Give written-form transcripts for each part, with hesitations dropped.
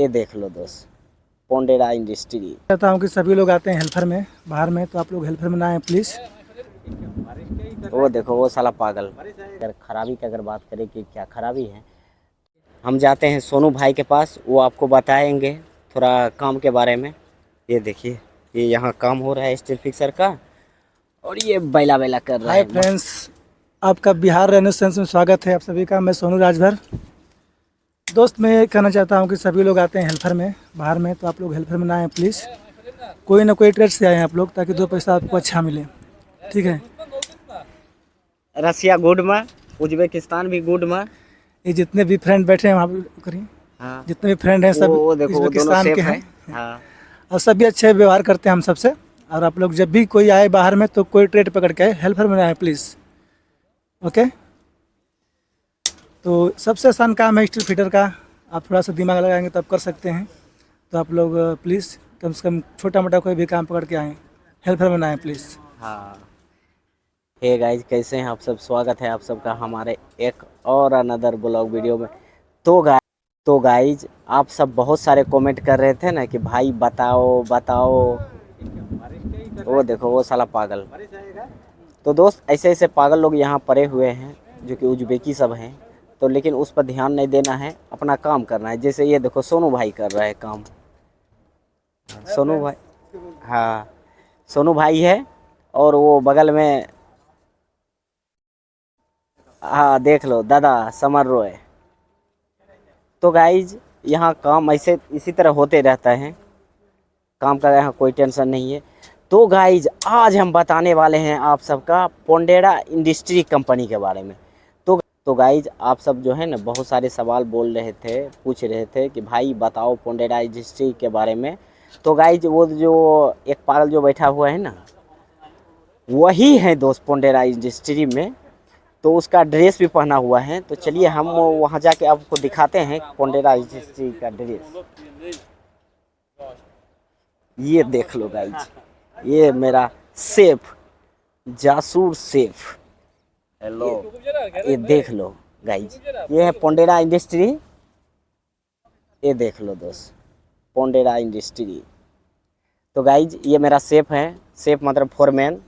ये देख लो दोस्त, पोंडेरा इंडस्ट्री। चाहता हूँ कि सभी लोग आते हैं हेल्पर में बाहर में, तो आप लोग हेल्पर में ना आए प्लीज़। वो देखो वो साला पागल। अगर खराबी की अगर बात करें कि क्या खराबी है, हम जाते हैं सोनू भाई के पास, वो आपको बताएंगे थोड़ा काम के बारे में। ये देखिए, ये यहाँ काम हो रहा है स्टील फिक्सर का, और ये बैला बैला कर रहा हाय है। फ्रेंड्स, आपका बिहार रेनेसांस में स्वागत है आप सभी का। मैं सोनू राजभर। दोस्त, मैं कहना चाहता हूँ कि सभी लोग आते हैं हेल्पर में बाहर में, तो आप लोग हेल्पर में ना आए प्लीज़। कोई ना कोई ट्रेड से आए आप लोग, ताकि दो पैसा आपको अच्छा मिले, ठीक है। रसिया गुड में, उज्बेकिस्तान भी गुड में। ये जितने भी फ्रेंड बैठे हैं वहाँ पे करिए, हाँ, जितने भी फ्रेंड हैं सब वो देखो वो दोनों उज्बेकिस्तान के सेफ है। हैं, हाँ, और सभी अच्छे व्यवहार करते हैं हम सबसे। और आप लोग जब भी कोई आए बाहर में, तो कोई ट्रेड पकड़ के आए, हेल्पर में आए प्लीज़, ओके। तो सबसे आसान काम है स्टील फिटर का। आप थोड़ा सा दिमाग लगाएंगे तो आप कर सकते हैं। तो आप लोग प्लीज़ कम से कम छोटा मोटा कोई भी काम पकड़ के आएँ, हेल्पर में आए प्लीज़। हाँ। हे गाइज, कैसे हैं आप सब? स्वागत है आप सबका हमारे एक और अनदर ब्लॉग वीडियो में। तो गाइज आप सब बहुत सारे कमेंट कर रहे थे ना कि भाई बताओ बताओ। वो देखो वो साला पागल। तो दोस्त, ऐसे ऐसे पागल लोग यहाँ पड़े हुए हैं जो कि उज्बेकी सब हैं। तो लेकिन उस पर ध्यान नहीं देना है, अपना काम करना है। जैसे ये देखो सोनू भाई कर रहा है काम। सोनू भाई, हाँ, सोनू भाई है। और वो बगल में, हाँ देख लो, दादा समर रॉय। तो गाइज यहाँ काम ऐसे इसी तरह होते रहता है, काम का यहाँ कोई टेंशन नहीं है। तो गाइज आज हम बताने वाले हैं आप सबका पोंडेरा इंडस्ट्री कंपनी के बारे में। तो गाइज आप सब जो है ना बहुत सारे सवाल बोल रहे थे, पूछ रहे थे कि भाई बताओ पोंडेरा इंडस्ट्री के बारे में। तो गाइज वो जो एक पागल जो बैठा हुआ है ना, वही है दोस्त पोंडेरा इंडस्ट्री में। तो उसका ड्रेस भी पहना हुआ है। तो चलिए हम वहाँ जाके आपको दिखाते हैं पोंडेरा इंडस्ट्री का ड्रेस। ये देख लो गाइज, ये मेरा सेफ, जासूर सेफ। हेलो, ये देख लो गाइज, ये है पोंडेरा इंडस्ट्री। ये देख लो दोस्त, पोंडेरा इंडस्ट्री। तो गाइज ये मेरा सेफ है, सेफ मतलब फोरमैन,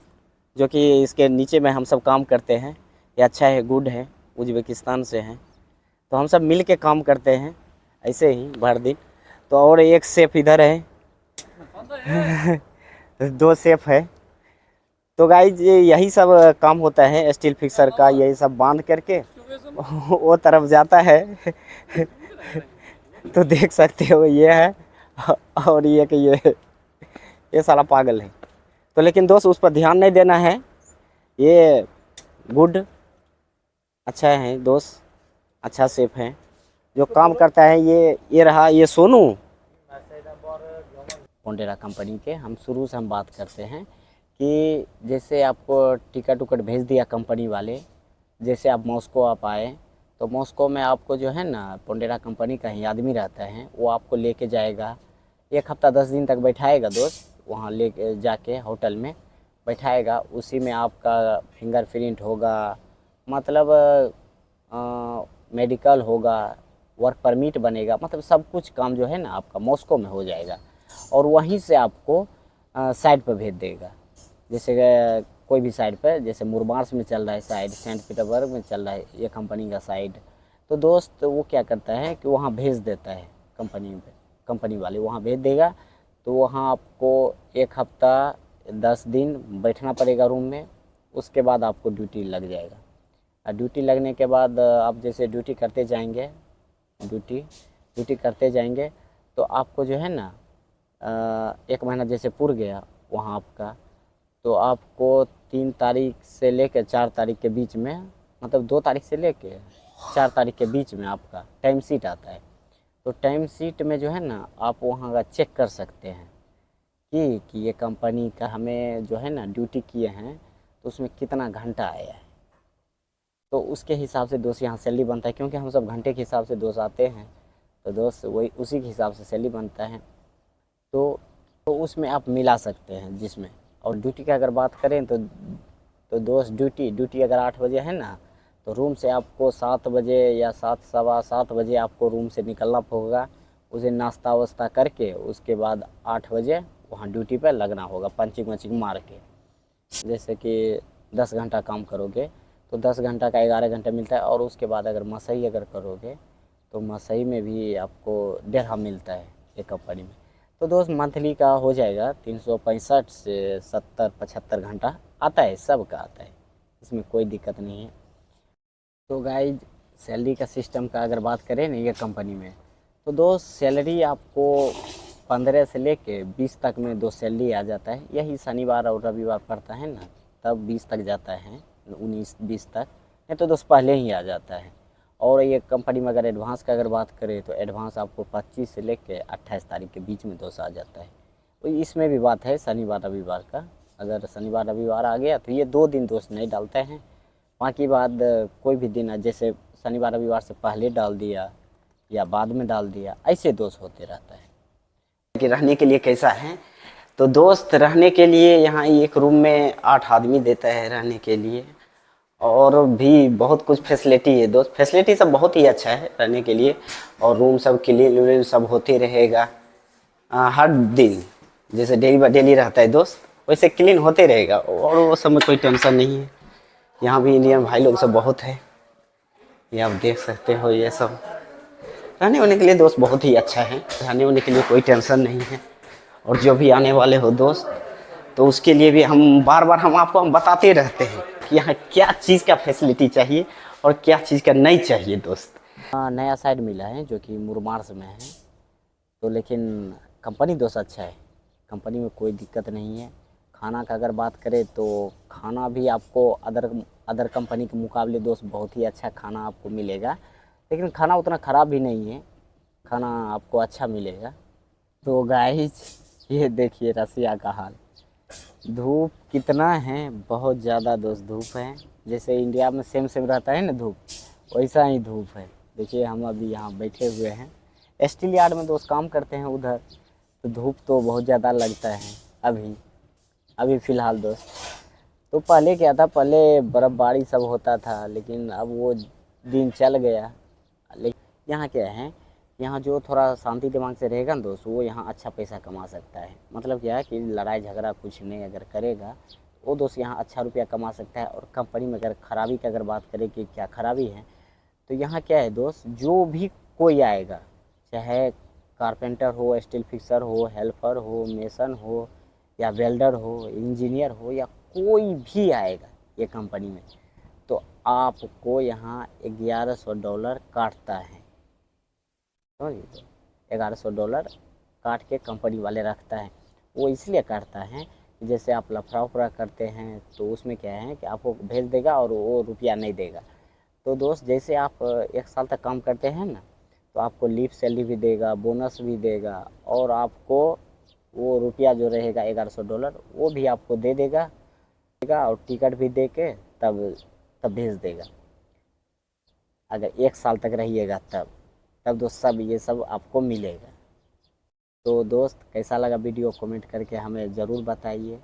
जो कि इसके नीचे में हम सब काम करते हैं। ये अच्छा है, गुड है, उज्बेकिस्तान से हैं। तो हम सब मिल के काम करते हैं ऐसे ही भर दिन। तो और एक सेफ इधर है दो सेफ है। तो गाइज यही सब काम होता है स्टील फिक्सर का, यही सब बांध करके वो तरफ जाता है तो देख सकते हो ये है, और ये कि ये साला पागल है। तो लेकिन दोस्त उस पर ध्यान नहीं देना है। ये गुड, अच्छा है दोस्त, अच्छा सेफ है जो काम करता है। ये रहा, ये सोनू पोंडेरा कंपनी के। हम शुरू से हम बात करते हैं कि जैसे आपको टिकट उकट भेज दिया कंपनी वाले, जैसे आप मॉस्को आप आए, तो मॉस्को में आपको जो है ना पोंडेरा कंपनी का ही आदमी रहता है, वो आपको लेके जाएगा। 1 हफ्ता 10 दिन तक बैठाएगा दोस्त, वहाँ ले जाके होटल में बैठाएगा। उसी में आपका फिंगरप्रिंट होगा, मतलब मेडिकल होगा, वर्क परमिट बनेगा, मतलब सब कुछ काम जो है ना आपका मॉस्को में हो जाएगा। और वहीं से आपको साइड पर भेज देगा। जैसे कोई भी साइड पर, जैसे मुरमार्स में चल रहा है साइड, सेंट पीटर्सबर्ग में चल रहा है ये कंपनी का साइड। तो दोस्त वो क्या करता है कि वहाँ भेज देता है कंपनी वाले वहाँ भेज देगा। तो वहाँ आपको 1 हफ्ता 10 दिन बैठना पड़ेगा रूम में। उसके बाद आपको ड्यूटी लग जाएगा। और ड्यूटी लगने के बाद आप जैसे ड्यूटी करते जाएंगे, ड्यूटी करते जाएंगे, तो आपको जो है ना 1 महीना जैसे पूर गया वहाँ आपका, तो आपको 3 तारीख से लेकर 4 तारीख के बीच में, मतलब 2 तारीख से लेकर 4 तारीख के बीच में आपका टाइम शीट आता है। तो टाइम शीट में जो है ना आप वहाँ का चेक कर सकते हैं कि ये कंपनी का हमें जो है ना ड्यूटी किए हैं तो उसमें कितना घंटा आया है। तो उसके हिसाब से दोस्त यहाँ सैलरी बनता है, क्योंकि हम सब घंटे के हिसाब से दोस्त आते हैं। तो दोस्त वही उसी के हिसाब से सैलरी बनता है। तो उसमें आप मिला सकते हैं जिसमें। और ड्यूटी की अगर बात करें तो दोस्त ड्यूटी अगर 8 बजे है ना, तो रूम से आपको 7 बजे या 7 सवा 7 बजे आपको रूम से निकलना होगा। उसे नाश्ता वास्ता करके उसके बाद 8 बजे वहाँ ड्यूटी पे लगना होगा, पंचिंग वंचिंग मार के। जैसे कि 10 घंटा काम करोगे तो 10 घंटा का 11 घंटा मिलता है। और उसके बाद अगर मसई अगर करोगे तो मसई में भी आपको 1.5 मिलता है एक कंपनी में। तो दोस्त मंथली का हो जाएगा 365 से 70-75 घंटा आता है, सबका आता है, इसमें कोई दिक्कत नहीं है। तो गाइज सैलरी का सिस्टम का अगर बात करें ना ये कंपनी में, तो दोस्त सैलरी आपको 15 से लेके 20 तक में दो सैलरी आ जाता है। यही शनिवार और रविवार पड़ता है ना, तब 20 तक जाता है, 19-20 तक, नहीं तो दोस्त पहले ही आ जाता है। और ये कंपनी में अगर एडवांस का अगर बात करें तो एडवांस आपको 25 से लेके 28 तारीख के बीच में दोस्त आ जाता है। तो इसमें भी बात है शनिवार रविवार का, अगर शनिवार रविवार आ गया तो ये 2 दिन दोस्त नहीं डालते हैं। बाकी बाद कोई भी दिन जैसे शनिवार रविवार से पहले डाल दिया या बाद में डाल दिया, ऐसे दोस्त होते रहता है। कि रहने के लिए कैसा है, तो दोस्त रहने के लिए यहाँ एक रूम में 8 आदमी देता है रहने के लिए। और भी बहुत कुछ फैसिलिटी है दोस्त, फैसिलिटी सब बहुत ही अच्छा है रहने के लिए। और रूम सब क्लीन व्लीन सब होते रहेगा हर दिन, जैसे डेली बाय डेली रहता है दोस्त वैसे क्लीन होते रहेगा, और वो सब में कोई टेंशन नहीं है। यहाँ भी इंडियन भाई लोग सब बहुत है, ये आप देख सकते हो। ये सब रहने होने के लिए दोस्त बहुत ही अच्छा है, रहने होने के लिए कोई टेंशन नहीं है। और जो भी आने वाले हो दोस्त, तो उसके लिए भी हम बार बार हम बताते रहते हैं कि यहाँ क्या चीज़ का फैसिलिटी चाहिए और क्या चीज़ का नहीं चाहिए दोस्त। नया साइड मिला है जो कि मुरमार्स में है, तो लेकिन कंपनी दोस्त अच्छा है, कंपनी में कोई दिक्कत नहीं है। खाना का अगर बात करें तो खाना भी आपको अदर कंपनी के मुकाबले दोस्त बहुत ही अच्छा खाना आपको मिलेगा, लेकिन खाना उतना ख़राब भी नहीं है, खाना आपको अच्छा मिलेगा। तो गाइस ये देखिए रसिया का हाल, धूप कितना है, बहुत ज़्यादा दोस्त धूप है। जैसे इंडिया में सेम सेम रहता है ना धूप, वैसा ही धूप है। देखिए हम अभी यहाँ बैठे हुए हैं, स्टील यार्ड में दोस्त काम करते हैं उधर, तो धूप तो बहुत ज़्यादा लगता है अभी फ़िलहाल दोस्त। तो पहले क्या था, पहले बर्फ़बारी सब होता था, लेकिन अब वो दिन चल गया। लेकिन यहाँ क्या है, यहाँ जो थोड़ा शांति दिमाग से रहेगा ना दोस्त, वो यहाँ अच्छा पैसा कमा सकता है। मतलब क्या है कि लड़ाई झगड़ा कुछ नहीं अगर करेगा वो दोस्त यहाँ अच्छा रुपया कमा सकता है। और कंपनी में अगर खराबी की अगर बात करें कि क्या खराबी है, तो यहाँ क्या है दोस्त, जो भी कोई आएगा, चाहे कारपेंटर हो, स्टील फिक्सर हो, हेल्पर हो, मेसन हो, या वेल्डर हो, इंजीनियर हो, या कोई भी आएगा ये कंपनी में, तो आपको यहाँ $1100 काटता है। समझिए, $1100 काट के कंपनी वाले रखता है। वो इसलिए काटता है कि जैसे आप लफड़ा उफड़ा करते हैं तो उसमें क्या है कि आपको भेज देगा और वो रुपया नहीं देगा। तो दोस्त जैसे आप 1 साल तक काम करते हैं ना, तो आपको लीव सैलरी भी देगा, बोनस भी देगा, और आपको वो रुपया जो रहेगा $1100 वो भी आपको दे देगा, और टिकट भी दे के तब भेज देगा। अगर 1 साल तक रहिएगा तब दोस्त सब ये सब आपको मिलेगा। तो दोस्त कैसा लगा वीडियो कमेंट करके हमें ज़रूर बताइए।